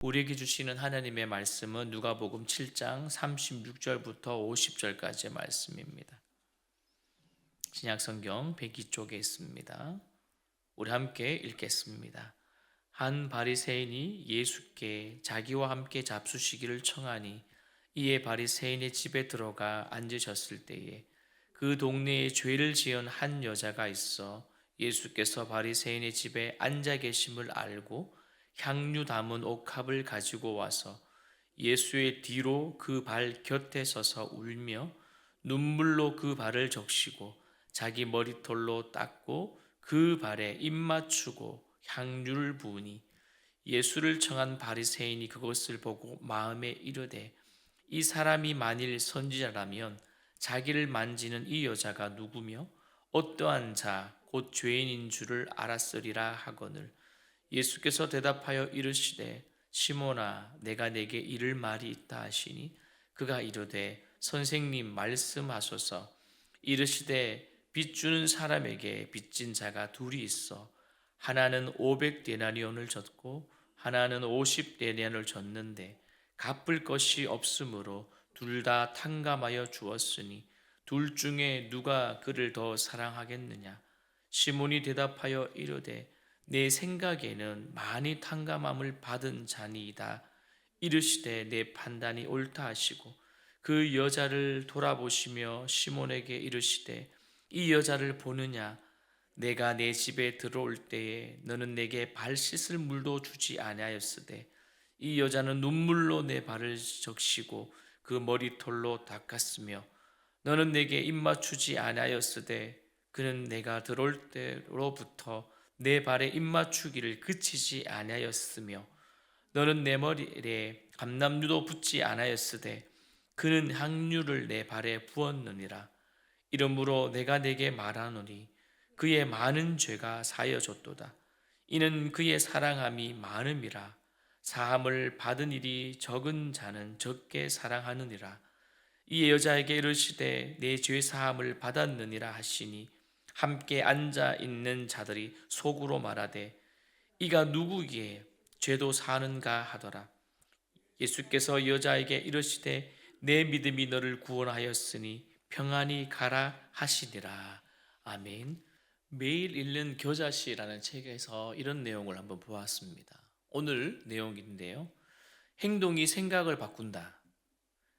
우리에게 주시는 하나님의 말씀은 누가복음 7장 36절부터 50절까지의 말씀입니다. 신약성경 102쪽에 있습니다. 우리 함께 읽겠습니다. 한 바리새인이 예수께 자기와 함께 잡수시기를 청하니 이에 바리새인의 집에 들어가 앉으셨을 때에 그 동네에 죄를 지은 한 여자가 있어 예수께서 바리새인의 집에 앉아 계심을 알고 향유 담은 옥합을 가지고 와서 예수의 뒤로 그 발 곁에 서서 울며 눈물로 그 발을 적시고 자기 머리털로 닦고 그 발에 입 맞추고 향유를 부으니 예수를 청한 바리새인이 그것을 보고 마음에 이르되 이 사람이 만일 선지자라면 자기를 만지는 이 여자가 누구며 어떠한 자 곧 죄인인 줄을 알았으리라 하거늘 예수께서 대답하여 이르시되 시몬아 내가 내게 이를 말이 있다 하시니 그가 이르되 선생님 말씀하소서 이르시되 빚 주는 사람에게 빚진 자가 둘이 있어 하나는 500데나리온을 졌고 하나는 50데나리온을 졌는데 갚을 것이 없으므로 둘 다 탕감하여 주었으니 둘 중에 누가 그를 더 사랑하겠느냐 시몬이 대답하여 이르되 내 생각에는 많이 탕감함을 받은 자니이다. 이르시되 내 판단이 옳다 하시고 그 여자를 돌아보시며 시몬에게 이르시되 이 여자를 보느냐 내가 내 집에 들어올 때에 너는 내게 발 씻을 물도 주지 아니하였으되 이 여자는 눈물로 내 발을 적시고 그 머리털로 닦았으며 너는 내게 입 맞추지 아니하였으되 그는 내가 들어올 때로부터 내 발에 입 맞추기를 그치지 아니하였으며 너는 내 머리에 감람유도 붓지 아니하였으되 그는 향유를 내 발에 부었느니라. 이러므로 내가 내게 말하노니 그의 많은 죄가 사여졌도다. 이는 그의 사랑함이 많음이라. 사함을 받은 일이 적은 자는 적게 사랑하느니라. 이 여자에게 이르시되 내 죄 사함을 받았느니라 하시니 함께 앉아 있는 자들이 속으로 말하되 이가 누구기에 죄도 사는가 하더라. 예수께서 여자에게 이르시되 내 믿음이 너를 구원하였으니 평안히 가라 하시니라. 아멘. 매일 읽는 겨자씨라는 책에서 이런 내용을 한번 보았습니다. 오늘 내용인데요. 행동이 생각을 바꾼다.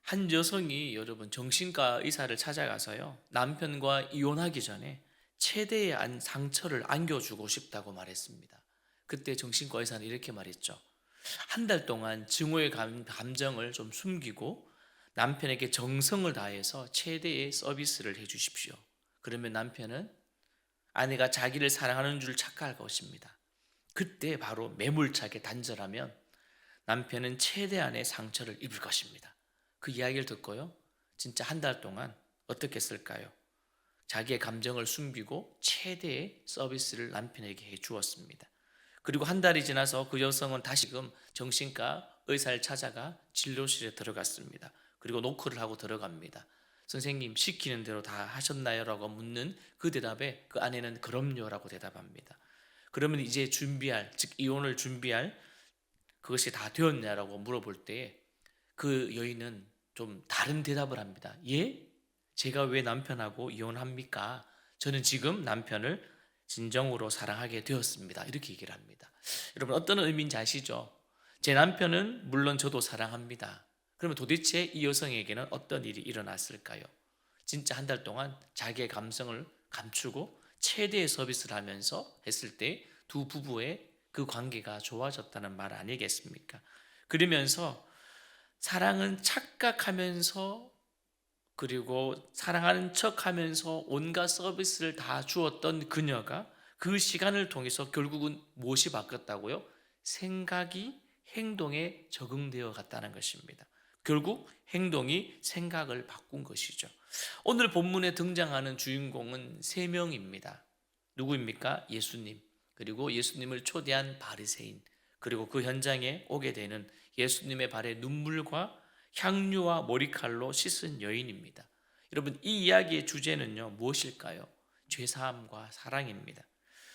한 여성이 여러분 정신과 의사를 찾아가서요. 남편과 이혼하기 전에 최대의 상처를 안겨주고 싶다고 말했습니다. 그때 정신과 의사는 이렇게 말했죠. 한 달 동안 증오의 감정을 좀 숨기고 남편에게 정성을 다해서 최대의 서비스를 해주십시오. 그러면 남편은 아내가 자기를 사랑하는 줄 착각할 것입니다. 그때 바로 매몰차게 단절하면 남편은 최대한의 상처를 입을 것입니다. 그 이야기를 듣고요. 진짜 한 달 동안 어떻게 했을까요? 자기의 감정을 숨기고 최대의 서비스를 남편에게 해 주었습니다. 그리고 한 달이 지나서 그 여성은 다시금 정신과 의사를 찾아가 진료실에 들어갔습니다. 그리고 노크를 하고 들어갑니다. 선생님 시키는 대로 다 하셨나요? 라고 묻는 그 대답에 그 아내는 그럼요 라고 대답합니다. 그러면 이제 준비할, 즉 이혼을 준비할 그것이 다 되었냐라고 물어볼 때에 그 여인은 좀 다른 대답을 합니다. 예? 제가 왜 남편하고 이혼합니까? 저는 지금 남편을 진정으로 사랑하게 되었습니다. 이렇게 얘기를 합니다. 여러분 어떤 의미인지 아시죠? 제 남편은 물론 저도 사랑합니다. 그러면 도대체 이 여성에게는 어떤 일이 일어났을까요? 진짜 한 달 동안 자기의 감성을 감추고 최대의 서비스를 하면서 했을 때 두 부부의 그 관계가 좋아졌다는 말 아니겠습니까? 그러면서 사랑은 착각하면서 그리고 사랑하는 척하면서 온갖 서비스를 다 주었던 그녀가 그 시간을 통해서 결국은 무엇이 바뀌었다고요? 생각이 행동에 적응되어 갔다는 것입니다. 결국 행동이 생각을 바꾼 것이죠. 오늘 본문에 등장하는 주인공은 세 명입니다. 누구입니까? 예수님, 그리고 예수님을 초대한 바리새인, 그리고 그 현장에 오게 되는 예수님의 발에 눈물과 향유와 머리칼로 씻은 여인입니다. 여러분 이 이야기의 주제는요 무엇일까요? 죄사함과 사랑입니다.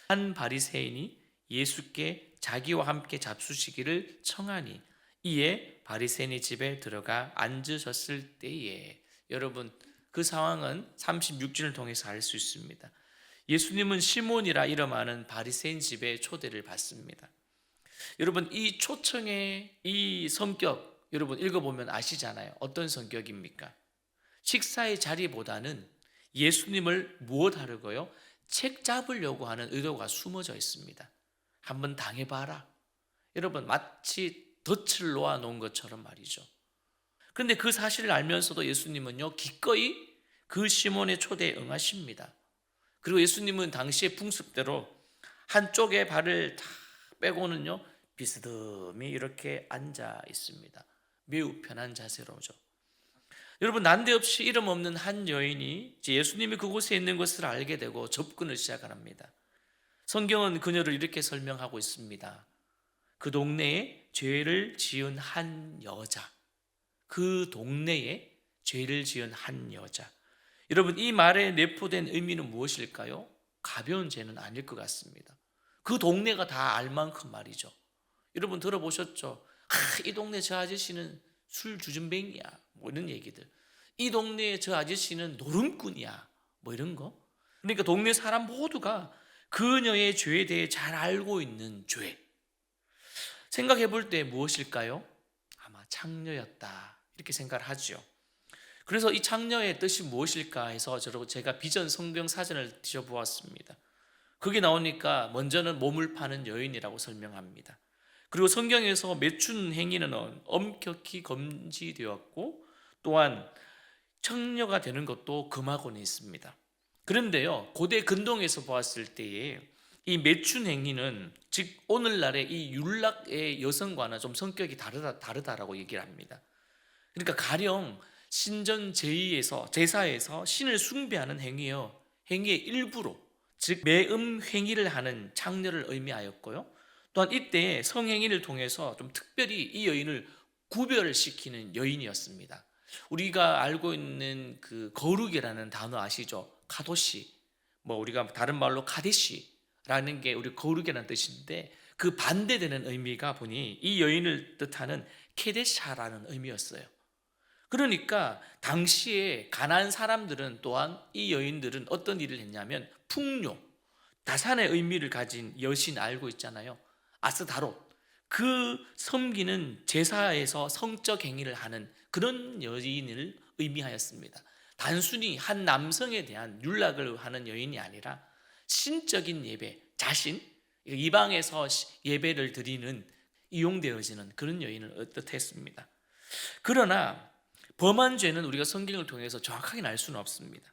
한 바리새인이 예수께 자기와 함께 잡수시기를 청하니 이에 바리새인의 집에 들어가 앉으셨을 때에, 여러분 그 상황은 36절을 통해서 알 수 있습니다. 예수님은 시몬이라 이름하는 바리새인 집에 초대를 받습니다. 여러분 이 초청의 이 성격, 여러분 읽어보면 아시잖아요. 어떤 성격입니까? 식사의 자리보다는 예수님을 무엇 하려고요? 책 잡으려고 하는 의도가 숨어져 있습니다. 한번 당해봐라. 여러분 마치 덫을 놓아 놓은 것처럼 말이죠. 그런데 그 사실을 알면서도 예수님은요 기꺼이 그 시몬의 초대에 응하십니다. 그리고 예수님은 당시의 풍습대로 한쪽에 발을 다 빼고는요 비스듬히 이렇게 앉아 있습니다. 매우 편한 자세로죠. 여러분 난데없이 이름 없는 한 여인이 예수님이 그곳에 있는 것을 알게 되고 접근을 시작합니다. 성경은 그녀를 이렇게 설명하고 있습니다. 그 동네에 죄를 지은 한 여자. 그 동네에 죄를 지은 한 여자. 여러분 이 말에 내포된 의미는 무엇일까요? 가벼운 죄는 아닐 것 같습니다. 그 동네가 다 알 만큼 말이죠. 여러분 들어보셨죠? 이 동네 저 아저씨는 술 주전뱅이야 뭐 이런 얘기들. 이 동네에 저 아저씨는 노름꾼이야 뭐 이런 거. 그러니까 동네 사람 모두가 그녀의 죄에 대해 잘 알고 있는 죄. 생각해 볼 때 무엇일까요? 아마 창녀였다 이렇게 생각을 하죠. 그래서 이 창녀의 뜻이 무엇일까 해서 제가 비전 성경 사전을 뒤져보았습니다. 그게 나오니까 먼저는 몸을 파는 여인이라고 설명합니다. 그리고 성경에서 매춘 행위는 엄격히 금지되었고 또한 청녀가 되는 것도 금하고는 있습니다. 그런데요 고대 근동에서 보았을 때에 이 매춘 행위는 즉 오늘날의 이 율락의 여성과는 좀 성격이 다르다라고 얘기를 합니다. 그러니까 가령 신전 제사에서 신을 숭배하는 행위요 행위의 일부로 즉 매음 행위를 하는 창녀를 의미하였고요. 또한 이때 성행위를 통해서 좀 특별히 이 여인을 구별시키는 여인이었습니다. 우리가 알고 있는 그 거룩이라는 단어 아시죠? 카도시, 뭐 우리가 다른 말로 카데시라는 게 우리 거룩이라는 뜻인데 그 반대되는 의미가 보니 이 여인을 뜻하는 케데샤라는 의미였어요. 그러니까 당시에 가난한 사람들은 또한 이 여인들은 어떤 일을 했냐면 풍요, 다산의 의미를 가진 여신 알고 있잖아요. 아스다롯, 그 섬기는 제사에서 성적 행위를 하는 그런 여인을 의미하였습니다. 단순히 한 남성에 대한 율락을 하는 여인이 아니라 신적인 예배, 자신, 이방에서 예배를 드리는 이용되어지는 그런 여인을 뜻했습니다. 그러나 범한 죄는 우리가 성경을 통해서 정확하게 알 수는 없습니다.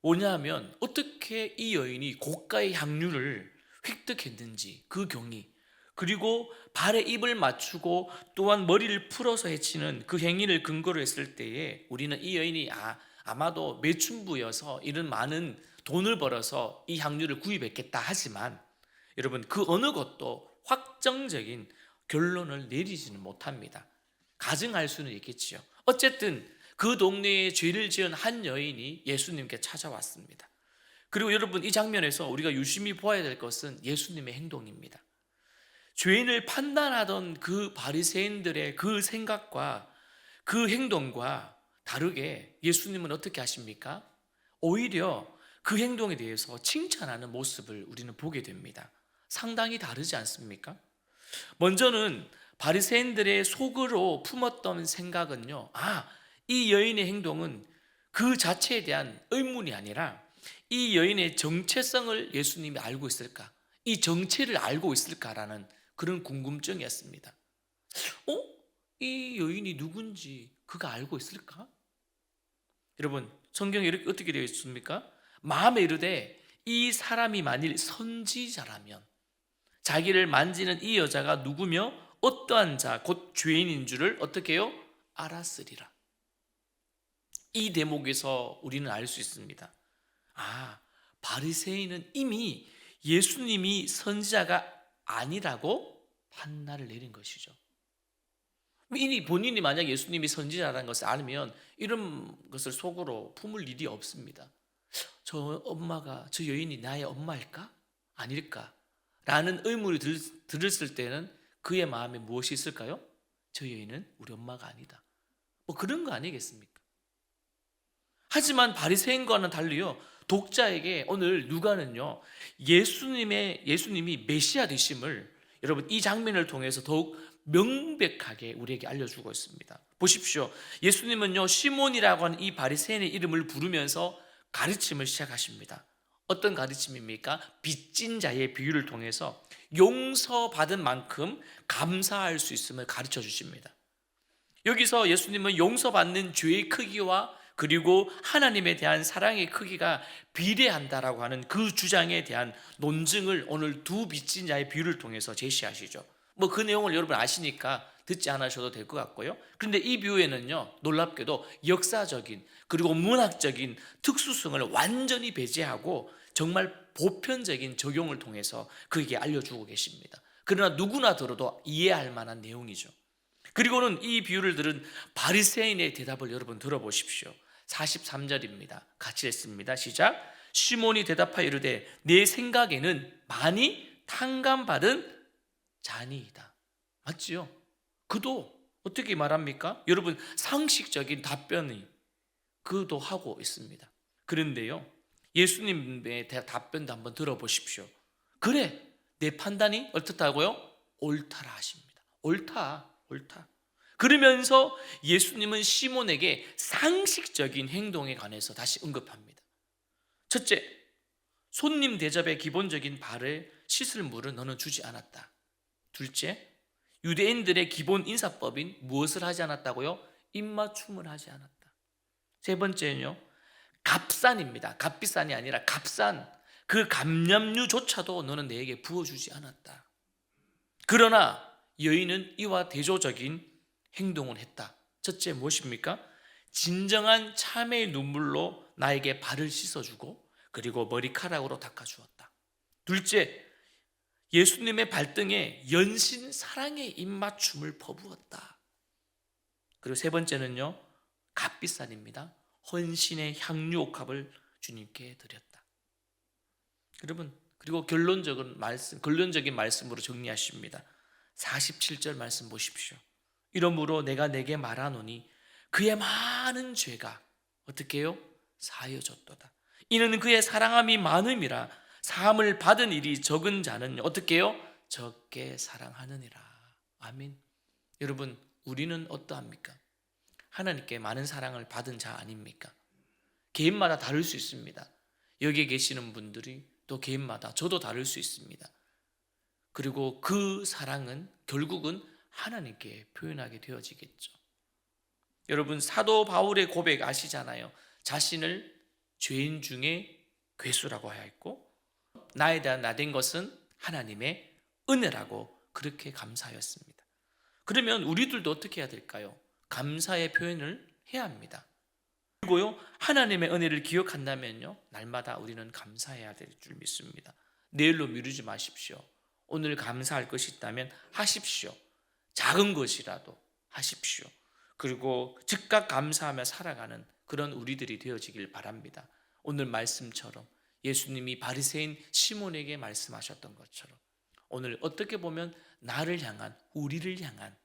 뭐냐면 어떻게 이 여인이 고가의 향유를 획득했는지 그 경위, 그리고 발에 입을 맞추고 또한 머리를 풀어서 해치는 그 행위를 근거로 했을 때에 우리는 이 여인이 아마도 매춘부여서 이런 많은 돈을 벌어서 이 향유를 구입했겠다 하지만 여러분 그 어느 것도 확정적인 결론을 내리지는 못합니다. 가정할 수는 있겠지요. 어쨌든 그 동네에 죄를 지은 한 여인이 예수님께 찾아왔습니다. 그리고 여러분 이 장면에서 우리가 유심히 보아야 될 것은 예수님의 행동입니다. 죄인을 판단하던 그 바리새인들의 그 생각과 그 행동과 다르게 예수님은 어떻게 하십니까? 오히려 그 행동에 대해서 칭찬하는 모습을 우리는 보게 됩니다. 상당히 다르지 않습니까? 먼저는 바리새인들의 속으로 품었던 생각은요, 이 여인의 행동은 그 자체에 대한 의문이 아니라 이 여인의 정체성을 예수님이 알고 있을까? 이 정체를 알고 있을까라는 그런 궁금증이었습니다. 이 여인이 누군지 그가 알고 있을까? 여러분 성경에 이렇게 어떻게 되어 있습니까? 마음에 이르되 이 사람이 만일 선지자라면 자기를 만지는 이 여자가 누구며 어떠한 자 곧 죄인인 줄을 어떻게 해요? 알았으리라. 이 대목에서 우리는 알 수 있습니다. 바리새인은 이미 예수님이 선지자가 아니라고 판단을 내린 것이죠. 이미 본인이 만약 예수님이 선지자라는 것을 알면 이런 것을 속으로 품을 일이 없습니다. 저 여인이 나의 엄마일까? 아닐까? 라는 의문이 들었을 때는 그의 마음에 무엇이 있을까요? 저 여인은 우리 엄마가 아니다. 뭐 그런 거 아니겠습니까? 하지만 바리새인과는 달리요, 독자에게 오늘 누가는요, 예수님이 메시아 되심을 여러분 이 장면을 통해서 더욱 명백하게 우리에게 알려주고 있습니다. 보십시오. 예수님은요, 시몬이라고 하는 이 바리새인의 이름을 부르면서 가르침을 시작하십니다. 어떤 가르침입니까? 빚진 자의 비유를 통해서 용서받은 만큼 감사할 수 있음을 가르쳐 주십니다. 여기서 예수님은 용서받는 죄의 크기와 그리고 하나님에 대한 사랑의 크기가 비례한다라고 하는 그 주장에 대한 논증을 오늘 두 빚진 자의 비유를 통해서 제시하시죠. 뭐 그 내용을 여러분 아시니까 듣지 않으셔도 될 것 같고요. 그런데 이 비유에는요, 놀랍게도 역사적인 그리고 문학적인 특수성을 완전히 배제하고 정말 보편적인 적용을 통해서 그에게 알려주고 계십니다. 그러나 누구나 들어도 이해할 만한 내용이죠. 그리고는 이 비유를 들은 바리새인의 대답을 여러분 들어보십시오. 43절입니다. 같이 읽습니다. 시작. 시몬이 대답하여 이르되 내 생각에는 많이 탕감받은 자니이다. 맞지요? 그도 어떻게 말합니까? 여러분 상식적인 답변이 그도 하고 있습니다. 그런데요, 예수님의 답변도 한번 들어보십시오. 그래, 내 판단이 어떻다고요? 옳다라 하십니다. 옳다. 그러면서 예수님은 시몬에게 상식적인 행동에 관해서 다시 언급합니다. 첫째, 손님 대접의 기본적인 발을 씻을 물은 너는 주지 않았다. 둘째, 유대인들의 기본 인사법인 무엇을 하지 않았다고요? 입맞춤을 하지 않았다. 세 번째는요, 값산입니다. 값비싼이 아니라 값산 그 감람류조차도 너는 내게 부어주지 않았다. 그러나 여인은 이와 대조적인 행동을 했다. 첫째 무엇입니까? 진정한 참회의 눈물로 나에게 발을 씻어주고 그리고 머리카락으로 닦아주었다. 둘째, 예수님의 발등에 연신 사랑의 입맞춤을 퍼부었다. 그리고 세 번째는요, 값비싼입니다. 헌신의 향유옥합을 주님께 드렸다. 여러분, 그리고 결론적인 말씀으로 정리하십니다. 47절 말씀 보십시오. 이러므로 내가 내게 말하노니 그의 많은 죄가 어떻게 해요? 사여졌도다. 이는 그의 사랑함이 많음이라. 사함을 받은 일이 적은 자는 어떻게 해요? 적게 사랑하느니라. 아멘. 여러분, 우리는 어떠합니까? 하나님께 많은 사랑을 받은 자 아닙니까? 개인마다 다를 수 있습니다. 여기에 계시는 분들이 또 개인마다 저도 다를 수 있습니다. 그리고 그 사랑은 결국은 하나님께 표현하게 되어지겠죠. 여러분, 사도 바울의 고백 아시잖아요. 자신을 죄인 중에 괴수라고 하였고 나에 대한 나된 것은 하나님의 은혜라고 그렇게 감사하였습니다. 그러면 우리들도 어떻게 해야 될까요? 감사의 표현을 해야 합니다. 그리고요, 하나님의 은혜를 기억한다면요, 날마다 우리는 감사해야 될 줄 믿습니다. 내일로 미루지 마십시오. 오늘 감사할 것이 있다면 하십시오. 작은 것이라도 하십시오. 그리고 즉각 감사하며 살아가는 그런 우리들이 되어지길 바랍니다. 오늘 말씀처럼 예수님이 바리새인 시몬에게 말씀하셨던 것처럼 오늘 어떻게 보면 나를 향한, 우리를 향한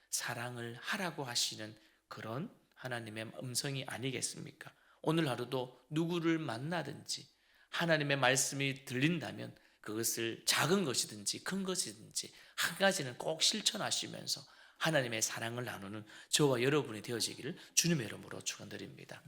사랑을 하라고 하시는 그런 하나님의 음성이 아니겠습니까? 오늘 하루도 누구를 만나든지 하나님의 말씀이 들린다면 그것을 작은 것이든지 큰 것이든지 한 가지는 꼭 실천하시면서 하나님의 사랑을 나누는 저와 여러분이 되어지기를 주님의 이름으로 축원드립니다.